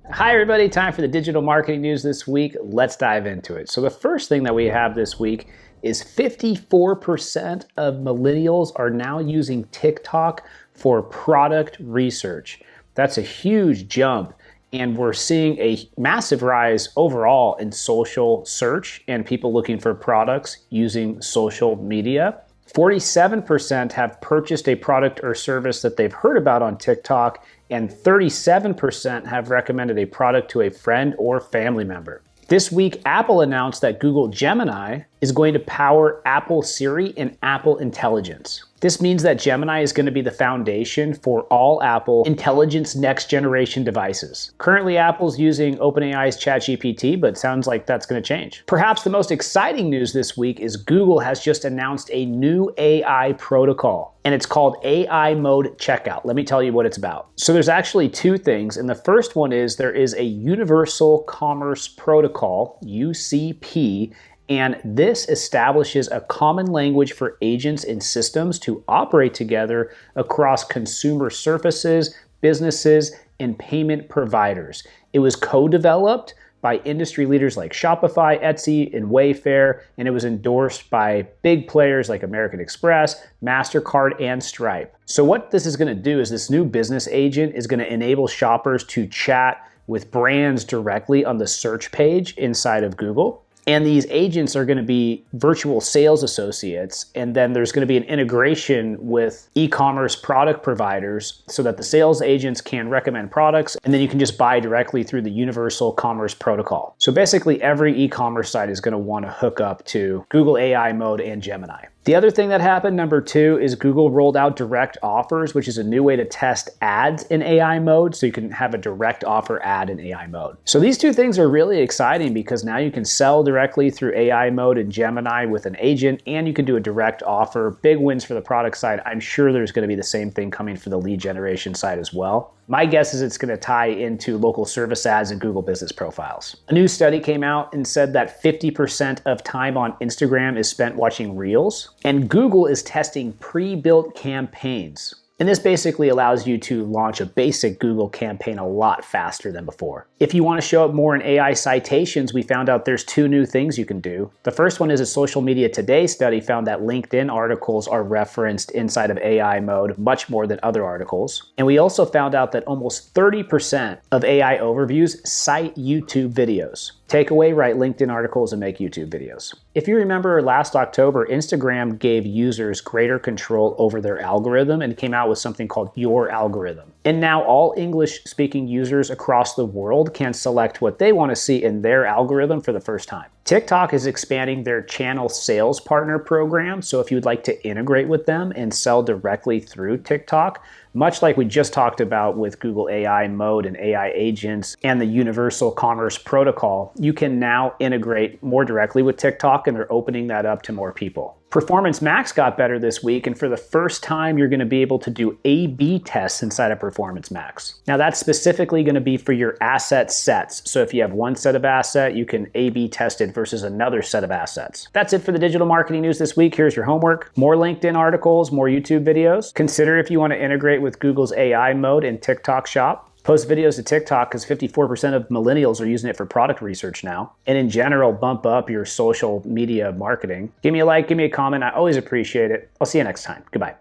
Hi everybody, time for the digital marketing news this week. Let's dive into it. So the first thing that we have this week is 54% of millennials are now using TikTok for product research. That's a huge jump, and we're seeing a massive rise overall in social search and people looking for products using social media. 47% have purchased a product or service that they've heard about on TikTok, and 37% have recommended a product to a friend or family member. This week, Apple announced that Google Gemini is going to power Apple Siri and Apple Intelligence. This means that Gemini is going to be the foundation for all Apple Intelligence next generation devices. Currently, Apple's using OpenAI's ChatGPT, but it sounds like that's going to change. Perhaps the most exciting news this week is Google has just announced a new AI protocol, and it's called AI Mode Checkout. Let me tell you what it's about. So there's actually two things, and the first one is there is a Universal Commerce Protocol, UCP, and this establishes a common language for agents and systems to operate together across consumer surfaces, businesses, and payment providers. It was co-developed by industry leaders like Shopify, Etsy, and Wayfair, and it was endorsed by big players like American Express, MasterCard, and Stripe. So what this is going to do is this new business agent is going to enable shoppers to chat with brands directly on the search page inside of Google. And these agents are going to be virtual sales associates, and then there's going to be an integration with e-commerce product providers so that the sales agents can recommend products, and then you can just buy directly through the Universal Commerce Protocol. So basically every e-commerce site is going to want to hook up to Google AI Mode and Gemini. The other thing that happened, number two, is Google rolled out direct offers, which is a new way to test ads in AI mode, so you can have a direct offer ad in AI mode. So these two things are really exciting because now you can sell directly through AI mode and Gemini with an agent, and you can do a direct offer. Big wins for the product side. I'm sure there's going to be the same thing coming for the lead generation side as well. My guess is it's going to tie into local service ads and Google business profiles. A new study came out and said that 50% of time on Instagram is spent watching Reels, and Google is testing pre-built campaigns. And this basically allows you to launch a basic Google campaign a lot faster than before. If you want to show up more in AI citations, we found out there's two new things you can do. The first one is a Social Media Today study found that LinkedIn articles are referenced inside of AI mode much more than other articles. And we also found out that almost 30% of AI overviews cite YouTube videos. Take away, write LinkedIn articles, and make YouTube videos. If you remember last October, Instagram gave users greater control over their algorithm and came out with something called Your Algorithm. And now all English-speaking users across the world can select what they want to see in their algorithm for the first time. TikTok is expanding their channel sales partner program, so if you'd like to integrate with them and sell directly through TikTok, much like we just talked about with Google AI Mode and AI agents and the Universal Commerce Protocol, you can now integrate more directly with TikTok, and they're opening that up to more people. Performance Max got better this week, and for the first time, you're going to be able to do A/B tests inside of Performance Max. Now, that's specifically going to be for your asset sets. So if you have one set of asset, you can A/B test it versus another set of assets. That's it for the digital marketing news this week. Here's your homework. More LinkedIn articles, more YouTube videos. Consider if you want to integrate with Google's AI mode and TikTok Shop. Post videos to TikTok because 54% of millennials are using it for product research now. And in general, bump up your social media marketing. Give me a like, give me a comment. I always appreciate it. I'll see you next time. Goodbye.